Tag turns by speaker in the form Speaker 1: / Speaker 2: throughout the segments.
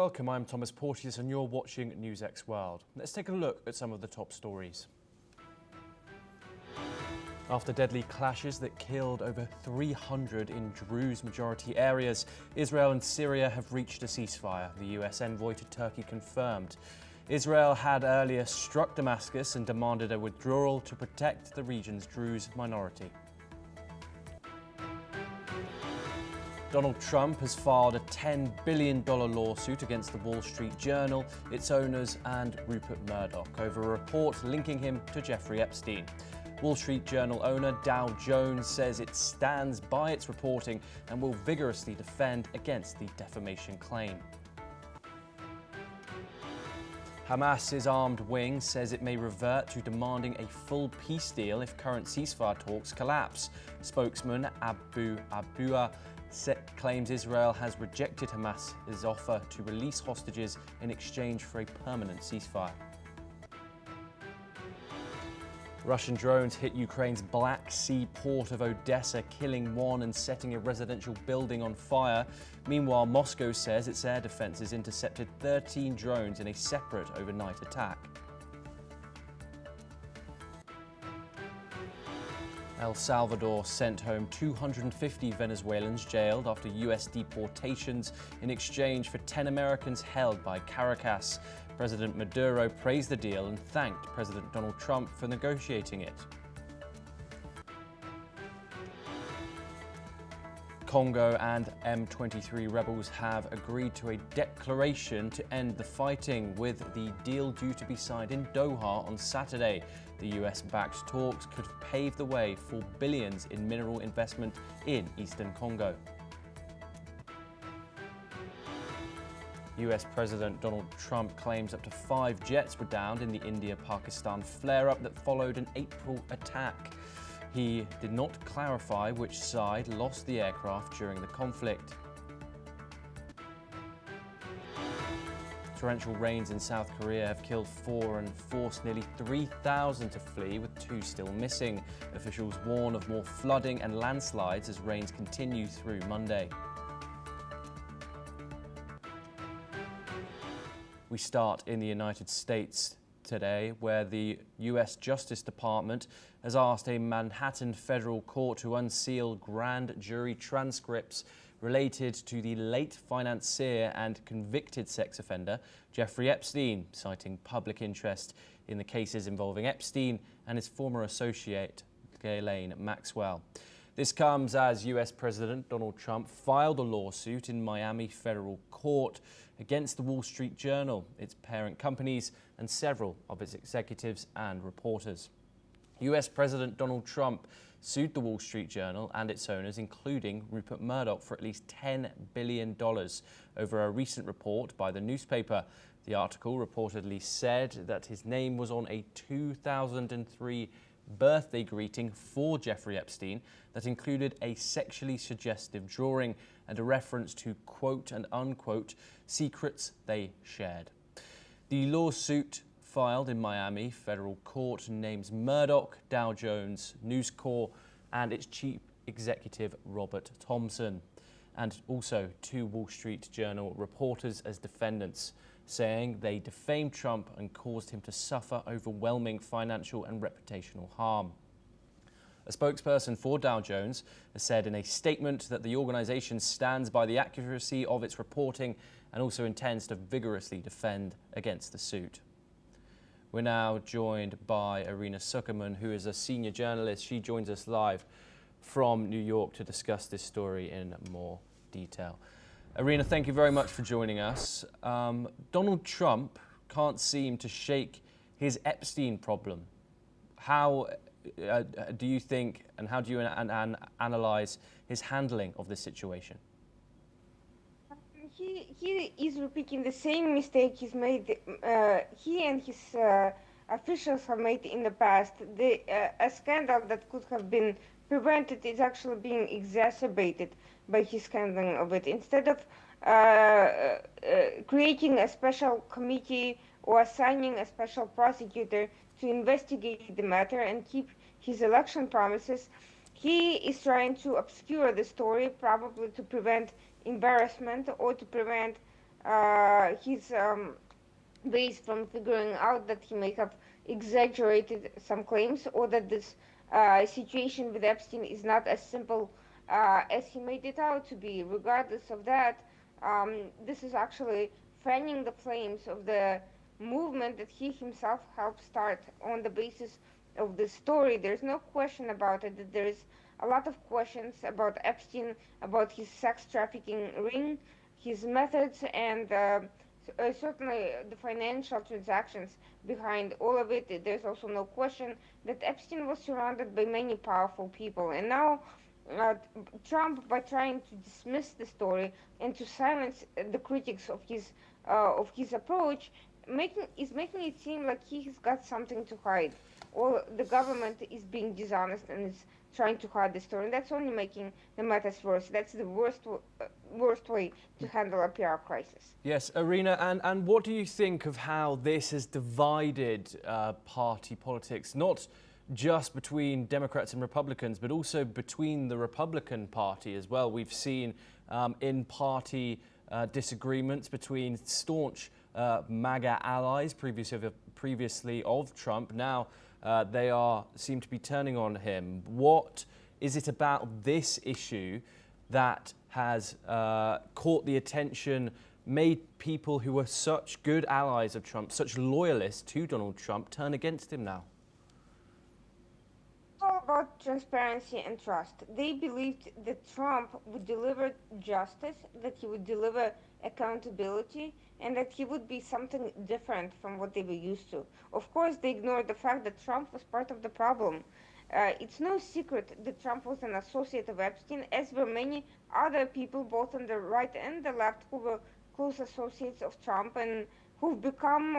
Speaker 1: Welcome, I'm Thomas Porteous and you're watching NewsX World. Let's take a look at some of the top stories. After deadly clashes that killed over 300 in Druze majority areas, Israel and Syria have reached a ceasefire, the US envoy to Turkey confirmed. Israel had earlier struck Damascus and demanded a withdrawal to protect the region's Druze minority. Donald Trump has filed a $10 billion lawsuit against the Wall Street Journal, its owners and Rupert Murdoch over a report linking him to Jeffrey Epstein. Wall Street Journal owner Dow Jones says it stands by its reporting and will vigorously defend against the defamation claim. Hamas's armed wing says it may revert to demanding a full peace deal if current ceasefire talks collapse. Spokesman Abu Abua claims Israel has rejected Hamas's offer to release hostages in exchange for a permanent ceasefire. Russian drones hit Ukraine's Black Sea port of Odessa, killing one and setting a residential building on fire. Meanwhile, Moscow says its air defenses intercepted 13 drones in a separate overnight attack. El Salvador sent home 250 Venezuelans jailed after US deportations in exchange for 10 Americans held by Caracas. President Maduro praised the deal and thanked President Donald Trump for negotiating it. Congo and M23 rebels have agreed to a declaration to end the fighting, with the deal due to be signed in Doha on Saturday. The US-backed talks could pave the way for billions in mineral investment in eastern Congo. US President Donald Trump claims up to 5 jets were downed in the India-Pakistan flare-up that followed an April attack. He did not clarify which side lost the aircraft during the conflict. Torrential rains in South Korea have killed 4 and forced nearly 3,000 to flee, with 2 still missing. Officials warn of more flooding and landslides as rains continue through Monday. We start in the United States today, where the US Justice Department has asked a Manhattan federal court to unseal grand jury transcripts related to the late financier and convicted sex offender Jeffrey Epstein, citing public interest in the cases involving Epstein and his former associate Ghislaine Maxwell. This comes as US President Donald Trump filed a lawsuit in Miami federal court against the Wall Street Journal, its parent companies, and several of its executives and reporters. US President Donald Trump sued the Wall Street Journal and its owners, including Rupert Murdoch, for at least $10 billion over a recent report by the newspaper. The article reportedly said that his name was on a 2003 birthday greeting for Jeffrey Epstein that included a sexually suggestive drawing and a reference to quote and unquote secrets they shared. The lawsuit filed in Miami federal court names Murdoch, Dow Jones, News Corp, and its chief executive Robert Thompson, and also 2 Wall Street Journal reporters as defendants, saying they defamed Trump and caused him to suffer overwhelming financial and reputational harm. A spokesperson for Dow Jones has said in a statement that the organization stands by the accuracy of its reporting and also intends to vigorously defend against the suit. We're now joined by Irina Zuckerman, who is a senior journalist. She joins us live from New York to discuss this story in more detail. Irina, thank you very much for joining us. Donald Trump can't seem to shake his Epstein problem. How do you think, and how do you analyze his handling of this situation?
Speaker 2: He is repeating the same mistake he's made. He and his officials have made in the past. A scandal that could have been prevented is actually being exacerbated by his handling of it. Instead of creating a special committee or assigning a special prosecutor to investigate the matter and keep his election promises, he is trying to obscure the story, probably to prevent embarrassment or to prevent his base from figuring out that he may have exaggerated some claims, or that this situation with Epstein is not as simple as he made it out to be. Regardless of that, this is actually fanning the flames of the movement that he himself helped start on the basis of this story. There's no question about it that there's a lot of questions about Epstein, about his sex trafficking ring, his methods, and certainly the financial transactions behind all of it. There's also no question that Epstein was surrounded by many powerful people. And now uh, Trump, by trying to dismiss the story and to silence the critics of his approach, making it seem like he has got something to hide, or the government is being dishonest and is trying to hide the story. And that's only making the matters worse. That's the worst way to handle a PR crisis.
Speaker 1: Yes, Irina, and what do you think of how this has divided party politics, not just between Democrats and Republicans, but also between the Republican Party as well? We've seen in-party disagreements between staunch MAGA allies previously of Trump. Now they seem to be turning on him. What is it about this issue that has caught the attention, made people who were such good allies of Trump, such loyalists to Donald Trump, turn against him now?
Speaker 2: It's all about transparency and trust. They believed that Trump would deliver justice, that he would deliver accountability, and that he would be something different from what they were used to. Of course, they ignored the fact that Trump was part of the problem. It's no secret that Trump was an associate of Epstein, as were many other people, both on the right and the left, who were close associates of Trump and who've become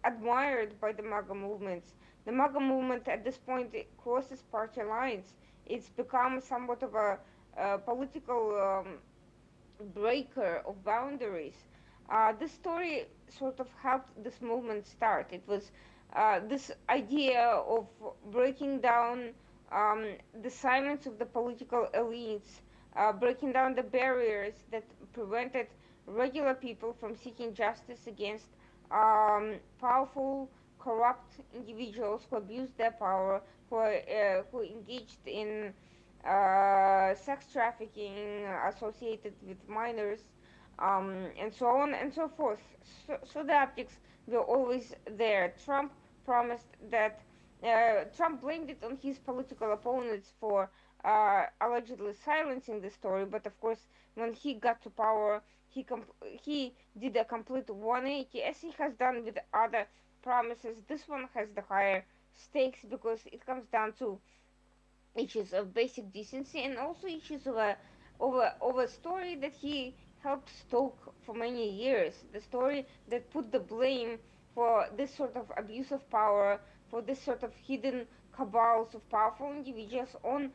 Speaker 2: admired by the MAGA movements. The MAGA movement at this point crosses party lines. It's become somewhat of a political breaker of boundaries. This story sort of helped this movement start. It was this idea of breaking down the silence of the political elites, breaking down the barriers that prevented regular people from seeking justice against powerful, corrupt individuals who abused their power, who engaged in sex trafficking associated with minors, and so on and so forth. So the optics were always there. Trump blamed it on his political opponents for allegedly silencing the story, but of course, when he got to power, he did a complete 180, as he has done with other promises. This one has the higher stakes because it comes down to issues of basic decency and also issues of a story that he helped stoke for many years. The story that put the blame for this sort of abuse of power, for this sort of hidden cabals of powerful individuals on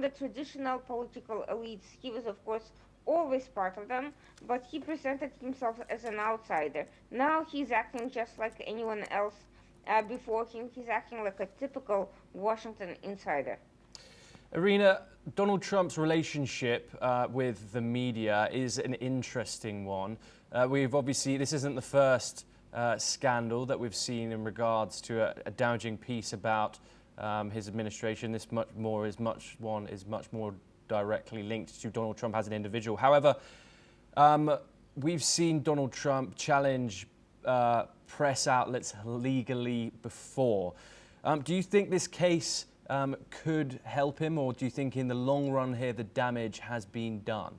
Speaker 2: the traditional political elites. He was, of course, always part of them, but he presented himself as an outsider. Now he's acting just like anyone else before him. He's acting like a typical Washington insider.
Speaker 1: Irina, Donald Trump's relationship with the media is an interesting one. This isn't the first scandal that we've seen in regards to a damaging piece about his administration. This is much more directly linked to Donald Trump as an individual. However, we've seen Donald Trump challenge press outlets legally before. Do you think this case could help him, or do you think in the long run here the damage has been done?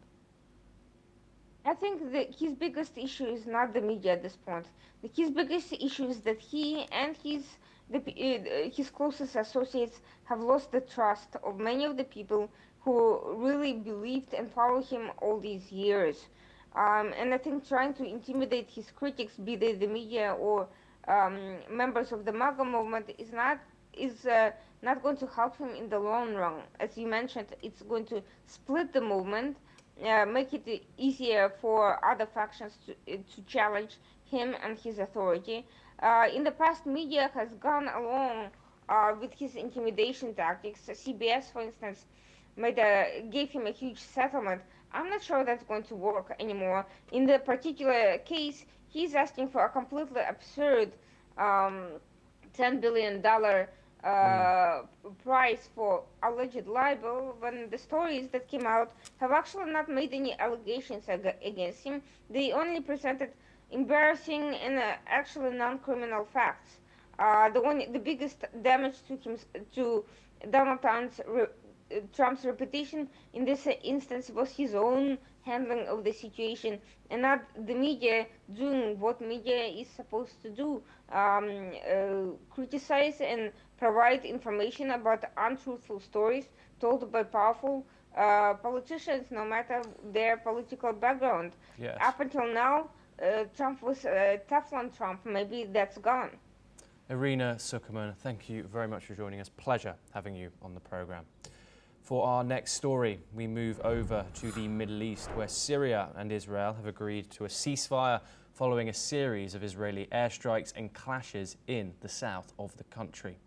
Speaker 2: I think that his biggest issue is not the media at this point. His biggest issue is that he and his closest associates have lost the trust of many of the people who really believed and followed him all these years. And I think trying to intimidate his critics, be they the media or members of the MAGA movement, is not going to help him in the long run. As you mentioned, it's going to split the movement, make it easier for other factions to challenge him and his authority. In the past, media has gone along with his intimidation tactics. CBS, for instance, gave him a huge settlement I'm not sure that's going to work anymore. In the particular case, he's asking for a completely absurd $10 billion price for alleged libel when the stories that came out have actually not made any allegations against him. They only presented embarrassing and actually non-criminal facts. The biggest damage to him, to Donald Trump's reputation in this instance was his own handling of the situation, and not the media doing what media is supposed to do, criticize and provide information about untruthful stories told by powerful politicians, no matter their political background.
Speaker 1: Yes.
Speaker 2: Up until now, Trump was Teflon Trump. Maybe that's gone.
Speaker 1: Irina Sukerman, thank you very much for joining us. Pleasure having you on the programme. For our next story, we move over to the Middle East, where Syria and Israel have agreed to a ceasefire following a series of Israeli airstrikes and clashes in the south of the country.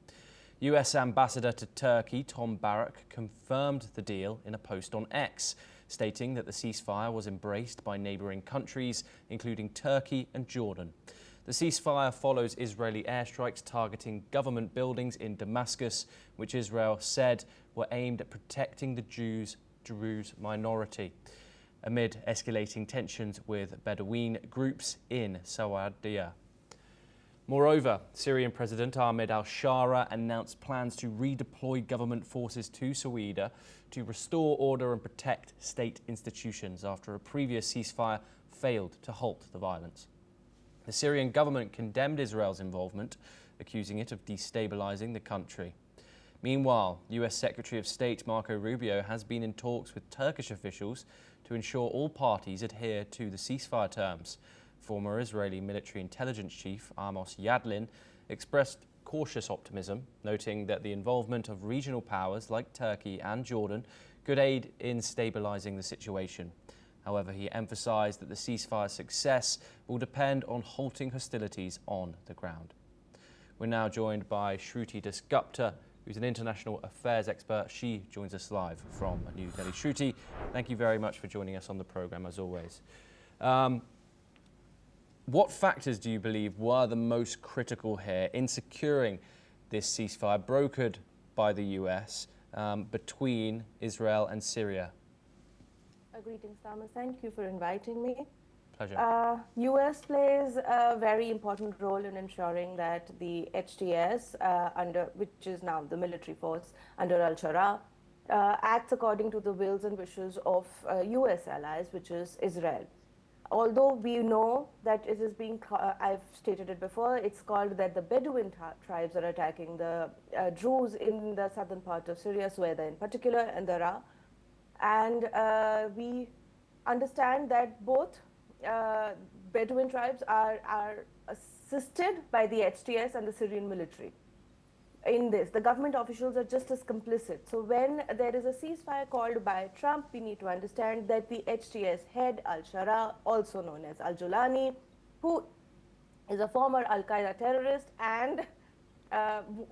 Speaker 1: US Ambassador to Turkey, Tom Barrack, confirmed the deal in a post on X, stating that the ceasefire was embraced by neighbouring countries, including Turkey and Jordan. The ceasefire follows Israeli airstrikes targeting government buildings in Damascus, which Israel said were aimed at protecting the Druze minority, amid escalating tensions with Bedouin groups in Sawadiyah. Moreover, Syrian President Ahmed al-Shara announced plans to redeploy government forces to Ubaida to restore order and protect state institutions after a previous ceasefire failed to halt the violence. The Syrian government condemned Israel's involvement, accusing it of destabilizing the country. Meanwhile, US Secretary of State Marco Rubio has been in talks with Turkish officials to ensure all parties adhere to the ceasefire terms. Former Israeli military intelligence chief Amos Yadlin expressed cautious optimism, noting that the involvement of regional powers like Turkey and Jordan could aid in stabilizing the situation. However, he emphasized that the ceasefire's success will depend on halting hostilities on the ground. We're now joined by Shruti Dasgupta, who's an international affairs expert. She joins us live from New Delhi. Shruti, thank you very much for joining us on the program, as always. What factors do you believe were the most critical here in securing this ceasefire brokered by the US between Israel and Syria?
Speaker 3: Greetings, Thomas. Thank you for inviting me.
Speaker 1: Pleasure.
Speaker 3: US plays a very important role in ensuring that the HTS, which is now the military force under al-Shara, acts according to the wills and wishes of US allies, which is Israel. Although we know that it is being, I've stated it before, it's called that the Bedouin tribes are attacking the Druze in the southern part of Syria, Ubaida in particular, and Dara. And we understand that both Bedouin tribes are assisted by the HTS and the Syrian military. In this, the government officials are just as complicit. So when there is a ceasefire called by Trump, we need to understand that the HTS head, al-Shara, also known as al-Julani, who is a former al-Qaeda terrorist and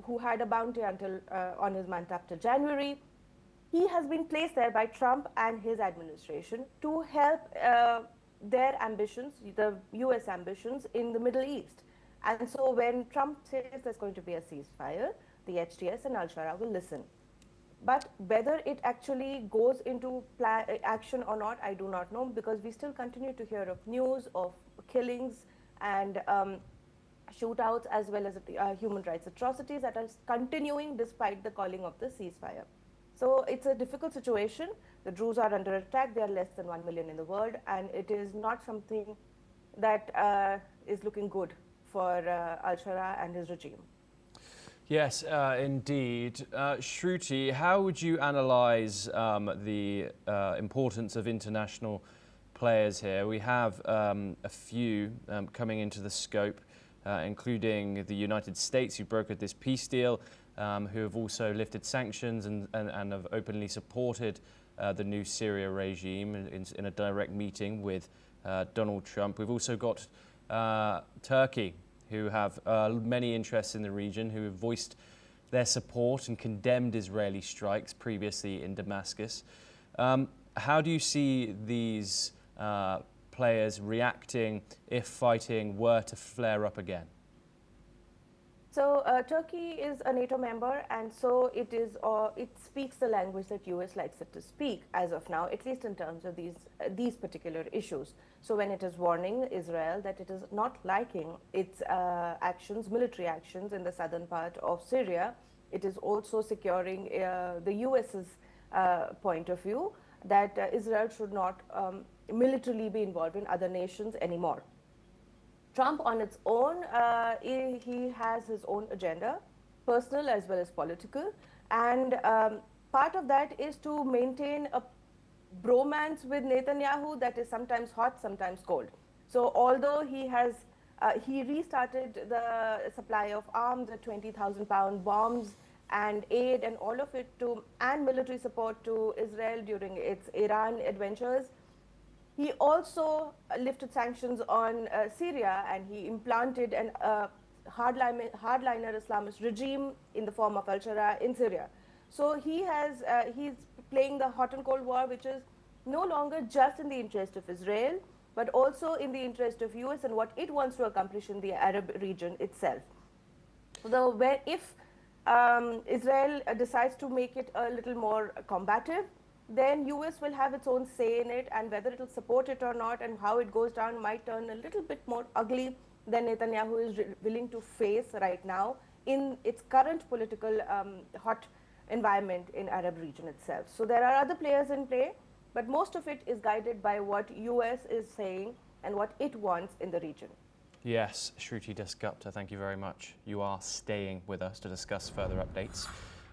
Speaker 3: who had a bounty on his month after January, he has been placed there by Trump and his administration to help their ambitions, the US ambitions in the Middle East. And so when Trump says there's going to be a ceasefire, the HTS and al-Shara will listen. But whether it actually goes into action or not, I do not know, because we still continue to hear of news of killings and shootouts, as well as human rights atrocities that are continuing despite the calling of the ceasefire. So it's a difficult situation. The Druze are under attack. They are less than 1 million in the world, and it is not something that is looking good for al-Shara and his regime.
Speaker 1: Yes, indeed. Shruti, how would you analyse the importance of international players here? We have a few coming into the scope, including the United States, who brokered this peace deal, who have also lifted sanctions and have openly supported the new Syria regime in a direct meeting with Donald Trump. We've also got Turkey, who have many interests in the region, who have voiced their support and condemned Israeli strikes previously in Damascus. How do you see these players reacting if fighting were to flare up again?
Speaker 3: So Turkey is a NATO member, and so it is. It speaks the language that US likes it to speak as of now, at least in terms of these particular issues. So when it is warning Israel that it is not liking its actions, military actions in the southern part of Syria, it is also securing the US's point of view that Israel should not militarily be involved in other nations anymore. Trump on its own, he has his own agenda, personal as well as political, and part of that is to maintain a bromance with Netanyahu that is sometimes hot, sometimes cold. So although he restarted the supply of arms, the 20,000-pound bombs and aid and all of it and military support to Israel during its Iran adventures, he also lifted sanctions on Syria, and he implanted a hardliner Islamist regime in the form of al-Sharia in Syria. So he's playing the hot and cold war, which is no longer just in the interest of Israel, but also in the interest of US and what it wants to accomplish in the Arab region itself. So if Israel decides to make it a little more combative, then US will have its own say in it, and whether it will support it or not and how it goes down might turn a little bit more ugly than Netanyahu is willing to face right now in its current political hot environment in Arab region itself. So there are other players in play, but most of it is guided by what US is saying and what it wants in the region.
Speaker 1: Yes, Shruti Dasgupta, thank you very much. You are staying with us to discuss further updates.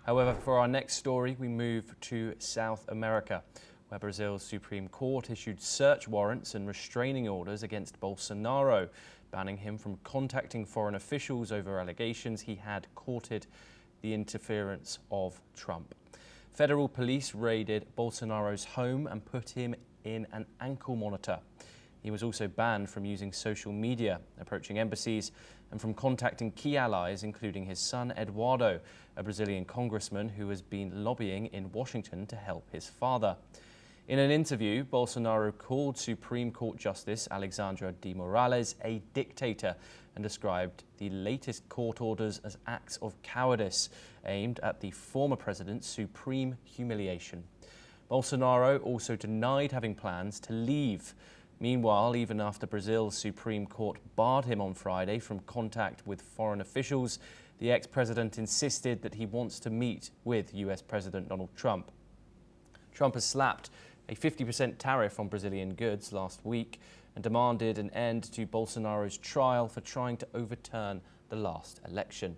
Speaker 1: However, for our next story, we move to South America, where Brazil's Supreme Court issued search warrants and restraining orders against Bolsonaro, banning him from contacting foreign officials over allegations he had courted the interference of Trump. Federal police raided Bolsonaro's home and put him in an ankle monitor. He was also banned from using social media, approaching embassies, and from contacting key allies, including his son Eduardo, a Brazilian congressman who has been lobbying in Washington to help his father. In an interview, Bolsonaro called Supreme Court Justice Alexandre de Moraes a dictator and described the latest court orders as acts of cowardice aimed at the former president's supreme humiliation. Bolsonaro also denied having plans to leave. Meanwhile, even after Brazil's Supreme Court barred him on Friday from contact with foreign officials, the ex-president insisted that he wants to meet with US President Donald Trump. Trump has slapped a 50% tariff on Brazilian goods last week and demanded an end to Bolsonaro's trial for trying to overturn the last election.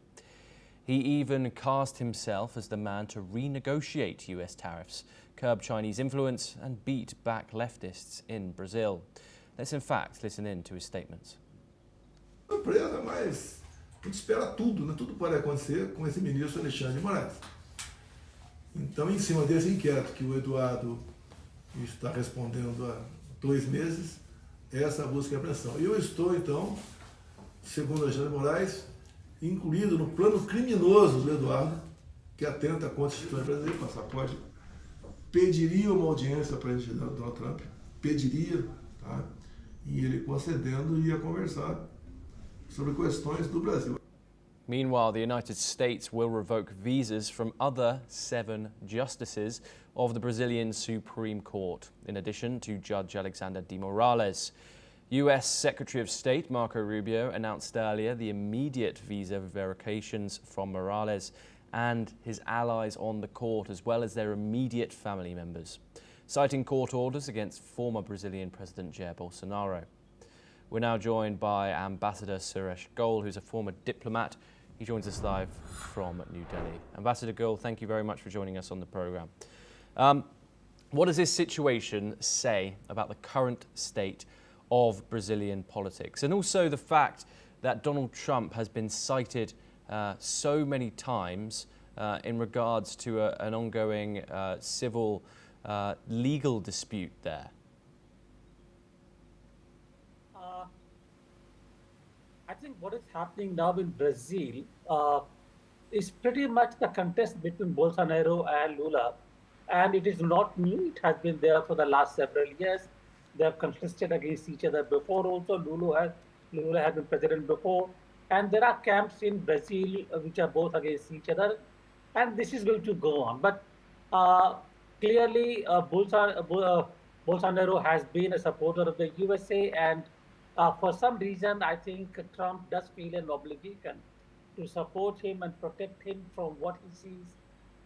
Speaker 1: He even cast himself as the man to renegotiate US tariffs, curb Chinese influence and beat back leftists in Brazil. Let's in fact listen in to his statements.
Speaker 4: Surpresa, mas a gente espera tudo, né? Tudo pode acontecer com esse ministro Alexandre de Moraes. Então, em cima desse inquérito que o Eduardo está respondendo há 2 meses, essa busca e apreensão. Eu estou, então, segundo Alexandre de Moraes, incluído no plano criminoso do Eduardo, que atenta contra a instituição brasileira, passaporte, pediria uma audiência para o presidente Donald Trump, pediria, tá? E ele concedendo ia conversar sobre questões do Brasil.
Speaker 1: Meanwhile, the United States will revoke visas from other 7 justices of the Brazilian Supreme Court, in addition to Judge Alexandre de Moraes. US Secretary of State Marco Rubio announced earlier the immediate visa revocations from Morales and his allies on the court, as well as their immediate family members, citing court orders against former Brazilian President Jair Bolsonaro. We're now joined by Ambassador Suresh Goel, who's a former diplomat. He joins us live from New Delhi. Ambassador Goel, thank you very much for joining us on the programme. What does this situation say about the current state of Brazilian politics, and also the fact that Donald Trump has been cited so many times in regards to an ongoing civil legal dispute there?
Speaker 5: I think what is happening now in Brazil is pretty much the contest between Bolsonaro and Lula. And it is not new. It has been there for the last several years. They have contested against each other before also. Lula has been president before. And there are camps in Brazil which are both against each other. And this is going to go on. But uh, clearly, Bolsonaro has been a supporter of the USA. And for some reason, I think Trump does feel an obligation to support him and protect him from what he sees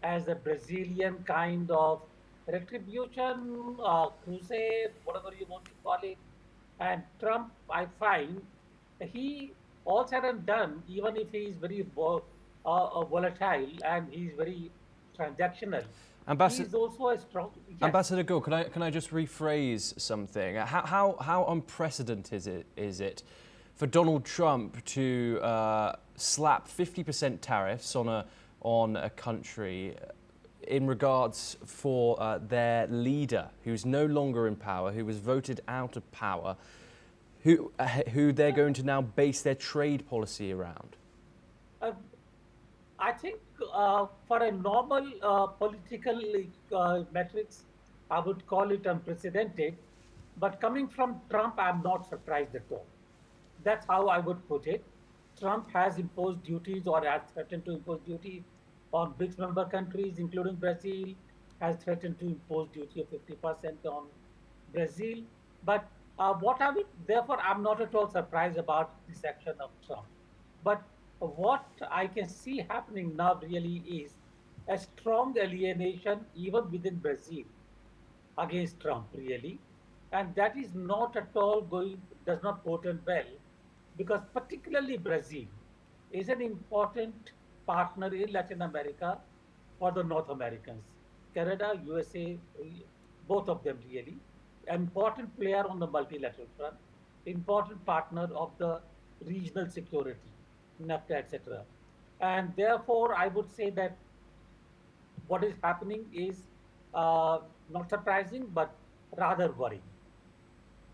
Speaker 5: as a Brazilian kind of retribution, crusade, whatever you want to call it. And Trump, I find, he all said and done, even if he is very volatile and he is very transactional, he
Speaker 1: Ambassador,
Speaker 5: is also a strong. Yes.
Speaker 1: Ambassador Gul, can I just rephrase something? How unprecedented is it for Donald Trump to slap 50% tariffs on a country in regards for their leader, who's no longer in power, who was voted out of power, who they're going to now base their trade policy around?
Speaker 5: I think for a normal political metrics, I would call it unprecedented. But coming from Trump, I'm not surprised at all. That's how I would put it. Trump has imposed duties or has threatened to impose duties on BRICS member countries, including Brazil, has threatened to impose duty of 50% on Brazil. But therefore, I'm not at all surprised about this action of Trump. But what I can see happening now really is a strong alienation even within Brazil against Trump, really. And that is not at all does not portend well, because particularly Brazil is an important partner in Latin America for the North Americans. Canada, USA, both of them really, important player on the multilateral front, important partner of the regional security, NAFTA, etc. And therefore, I would say that what is happening is not surprising, but rather worrying.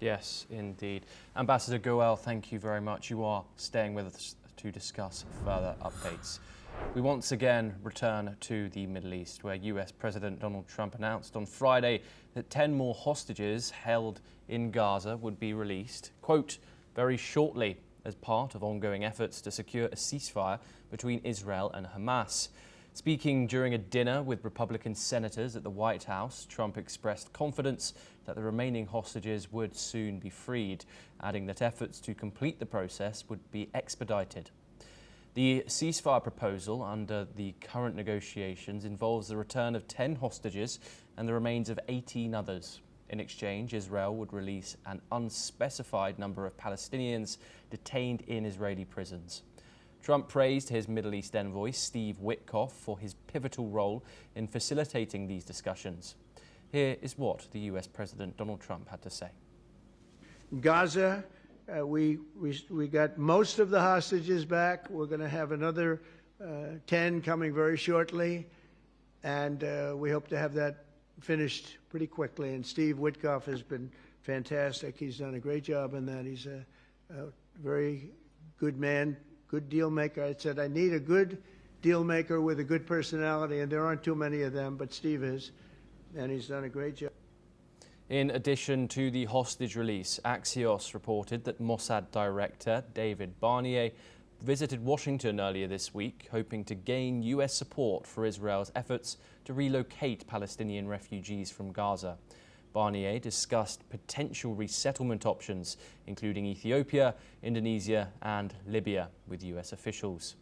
Speaker 1: Yes, indeed. Ambassador Goel, thank you very much. You are staying with us to discuss further updates. We once again return to the Middle East, where US President Donald Trump announced on Friday that 10 more hostages held in Gaza would be released, quote, very shortly, as part of ongoing efforts to secure a ceasefire between Israel and Hamas. Speaking during a dinner with Republican senators at the White House, Trump expressed confidence that the remaining hostages would soon be freed, adding that efforts to complete the process would be expedited. The ceasefire proposal under the current negotiations involves the return of 10 hostages and the remains of 18 others. In exchange, Israel would release an unspecified number of Palestinians detained in Israeli prisons. Trump praised his Middle East envoy, Steve Witkoff, for his pivotal role in facilitating these discussions. Here is what the US President Donald Trump had to say.
Speaker 6: Gaza, we got most of the hostages back. We're going to have another 10 coming very shortly, and we hope to have that finished pretty quickly. And Steve Witkoff has been fantastic. He's done a great job in that. He's a very good man, good deal maker. I said, I need a good deal maker with a good personality, and there aren't too many of them, but Steve is, and he's done a great job.
Speaker 1: In addition to the hostage release, Axios reported that Mossad director David Barnier visited Washington earlier this week, hoping to gain US support for Israel's efforts to relocate Palestinian refugees from Gaza. Barnier discussed potential resettlement options, including Ethiopia, Indonesia and Libya, with US officials.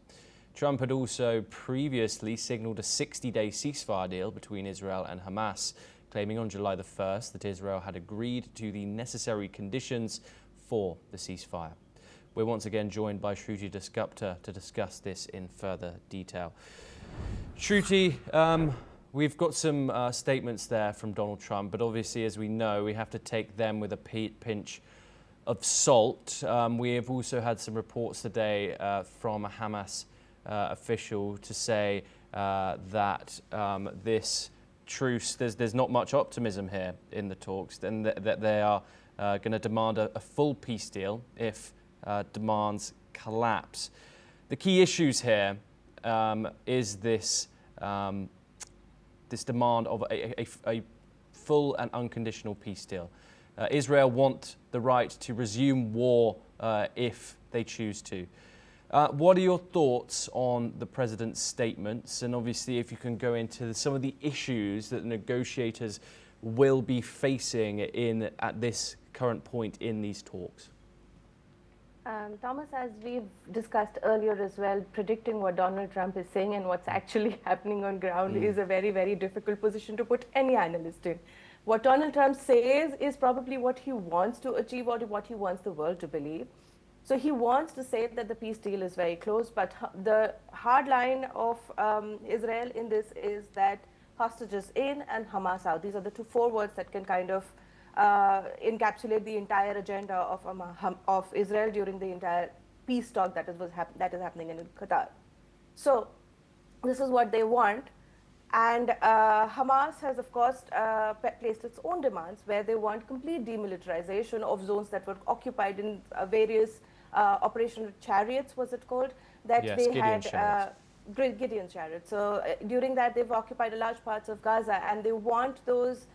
Speaker 1: Trump had also previously signaled a 60-day ceasefire deal between Israel and Hamas, claiming on July the 1st that Israel had agreed to the necessary conditions for the ceasefire. We're once again joined by Shruti Dasgupta to discuss this in further detail. Shruti, we've got some statements there from Donald Trump, but obviously, as we know, we have to take them with a pinch of salt. We have also had some reports today from a Hamas official to say that this truce, there's not much optimism here in the talks, and that they are going to demand a full peace deal if demands collapse. The key issues here is this this demand of a full and unconditional peace deal. Israel want the right to resume war if they choose to. What are your thoughts on the president's statements? And obviously, if you can go into some of the issues that negotiators will be facing at this current point in these talks.
Speaker 3: Thomas, as we've discussed earlier as well, predicting what Donald Trump is saying and what's actually happening on ground is a very, very difficult position to put any analyst in. What Donald Trump says is probably what he wants to achieve or what he wants the world to believe. So he wants to say that the peace deal is very close, but the hard line of Israel in this is that hostages in and Hamas out. These are the four words that can kind of encapsulate the entire agenda of Israel during the entire peace talk that is happening in Qatar. So this is what they want. And Hamas has, of course, placed its own demands where they want complete demilitarization of zones that were occupied in various Operation Chariots, was it called? That
Speaker 1: yes,
Speaker 3: they
Speaker 1: Gideon
Speaker 3: had Gideon Chariots. So during that, they've occupied large parts of Gaza, and they want those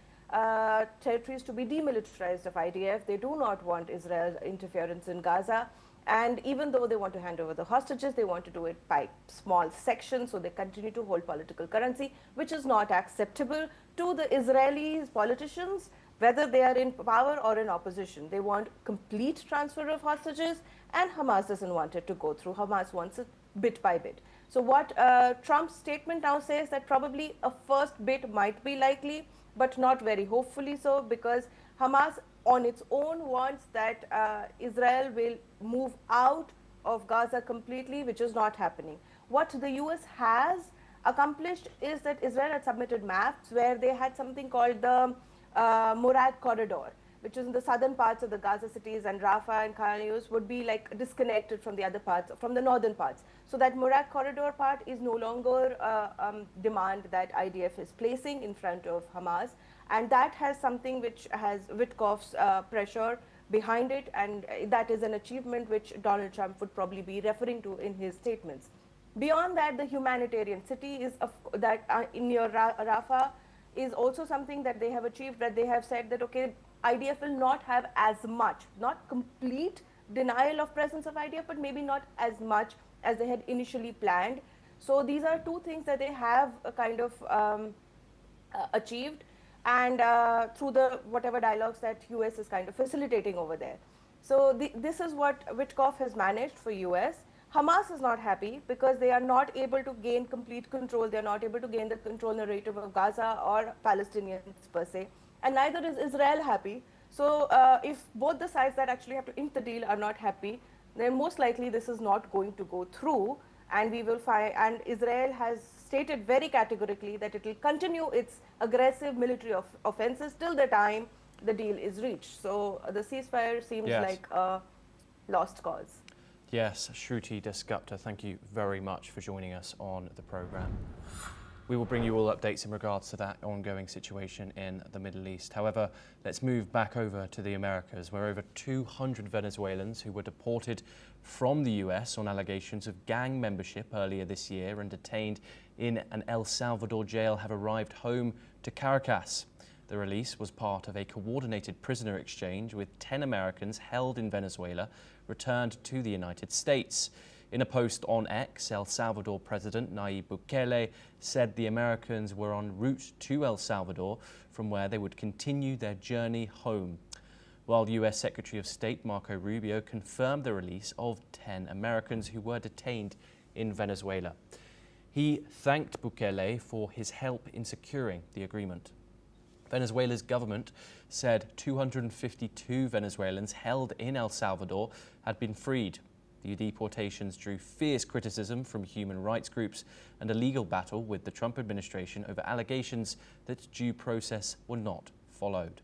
Speaker 3: territories to be demilitarized of IDF. They do not want Israel's interference in Gaza. And even though they want to hand over the hostages, they want to do it by small sections, so they continue to hold political currency, which is not acceptable to the Israeli politicians, whether they are in power or in opposition. They want complete transfer of hostages, and Hamas doesn't want it to go through. Hamas wants it bit by bit. So what Trump's statement now says that probably a first bit might be likely, but not very hopefully so, because Hamas on its own wants that Israel will move out of Gaza completely, which is not happening. What the US has accomplished is that Israel had submitted maps where they had something called the Murad Corridor, which is in the southern parts of the Gaza cities, and Rafah and Khan Younis would be like disconnected from the other parts, from the northern parts. So that Murad Corridor part is no longer demand that IDF is placing in front of Hamas. And that has something which has Witkoff's pressure behind it, and that is an achievement which Donald Trump would probably be referring to in his statements. Beyond that, the humanitarian city is in near Rafah is also something that they have achieved, that they have said that, okay, IDF will not have as much, not complete denial of presence of IDF, but maybe not as much as they had initially planned. So these are two things that they have kind of achieved, and through the whatever dialogues that US is kind of facilitating over there. So this is what Witkoff has managed for US. Hamas is not happy because they are not able to gain complete control. They are not able to gain the control narrative of Gaza or Palestinians per se. And neither is Israel happy. So if both the sides that actually have to ink the deal are not happy, then most likely this is not going to go through. And we will find, and Israel has stated very categorically that it will continue its aggressive military offenses till the time the deal is reached. So the ceasefire seems like a lost cause.
Speaker 1: Yes, Shruti Dasgupta, thank you very much for joining us on the programme. We will bring you all updates in regards to that ongoing situation in the Middle East. However, let's move back over to the Americas, where over 200 Venezuelans who were deported from the US on allegations of gang membership earlier this year and detained in an El Salvador jail have arrived home to Caracas. The release was part of a coordinated prisoner exchange with 10 Americans held in Venezuela returned to the United States. In a post on X, El Salvador President Nayib Bukele said the Americans were en route to El Salvador, from where they would continue their journey home. While US Secretary of State Marco Rubio confirmed the release of 10 Americans who were detained in Venezuela. He thanked Bukele for his help in securing the agreement. Venezuela's government said 252 Venezuelans held in El Salvador had been freed. The deportations drew fierce criticism from human rights groups and a legal battle with the Trump administration over allegations that due process were not followed.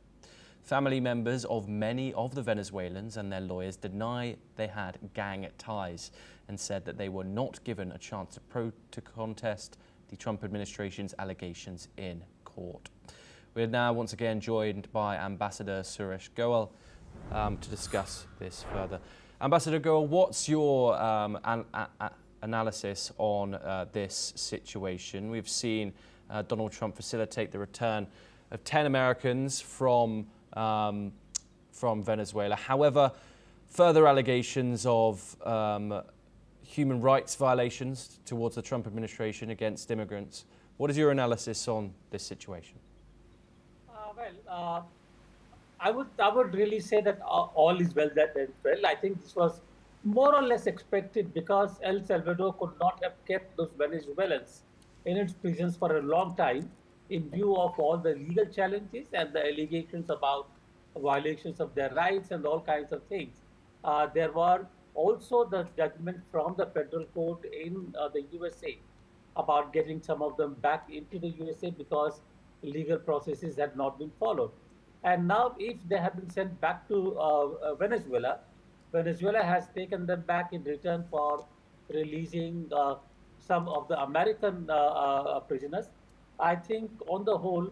Speaker 1: Family members of many of the Venezuelans and their lawyers deny they had gang ties and said that they were not given a chance to contest the Trump administration's allegations in court. We're now once again joined by Ambassador Suresh Goel to discuss this further. Ambassador Goel, what's your analysis on this situation. We've seen Donald Trump facilitate the return of 10 Americans from Venezuela. However, further allegations of human rights violations towards the Trump administration against immigrants. What is your analysis on this situation?
Speaker 5: I would really say that all is well that ends well. I think this was more or less expected because El Salvador could not have kept those Venezuelans in its prisons for a long time in view of all the legal challenges and the allegations about violations of their rights and all kinds of things. There were also the judgment from the federal court in the USA about getting some of them back into the USA because legal processes had not been followed. And now if they have been sent back to Venezuela, Venezuela has taken them back in return for releasing some of the American prisoners. I think on the whole,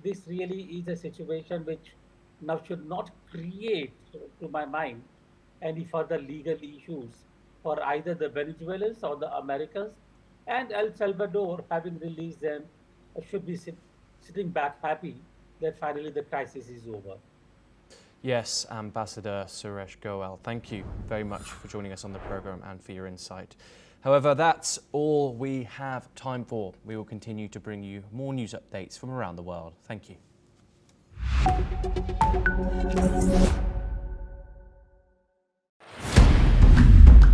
Speaker 5: this really is a situation which now should not create, to my mind, any further legal issues for either the Venezuelans or the Americans. And El Salvador, having released them, should be sitting back happy that finally the crisis is over.
Speaker 1: Yes, Ambassador Suresh Goel, thank you very much for joining us on the programme and for your insight. However, that's all we have time for. We will continue to bring you more news updates from around the world. Thank you.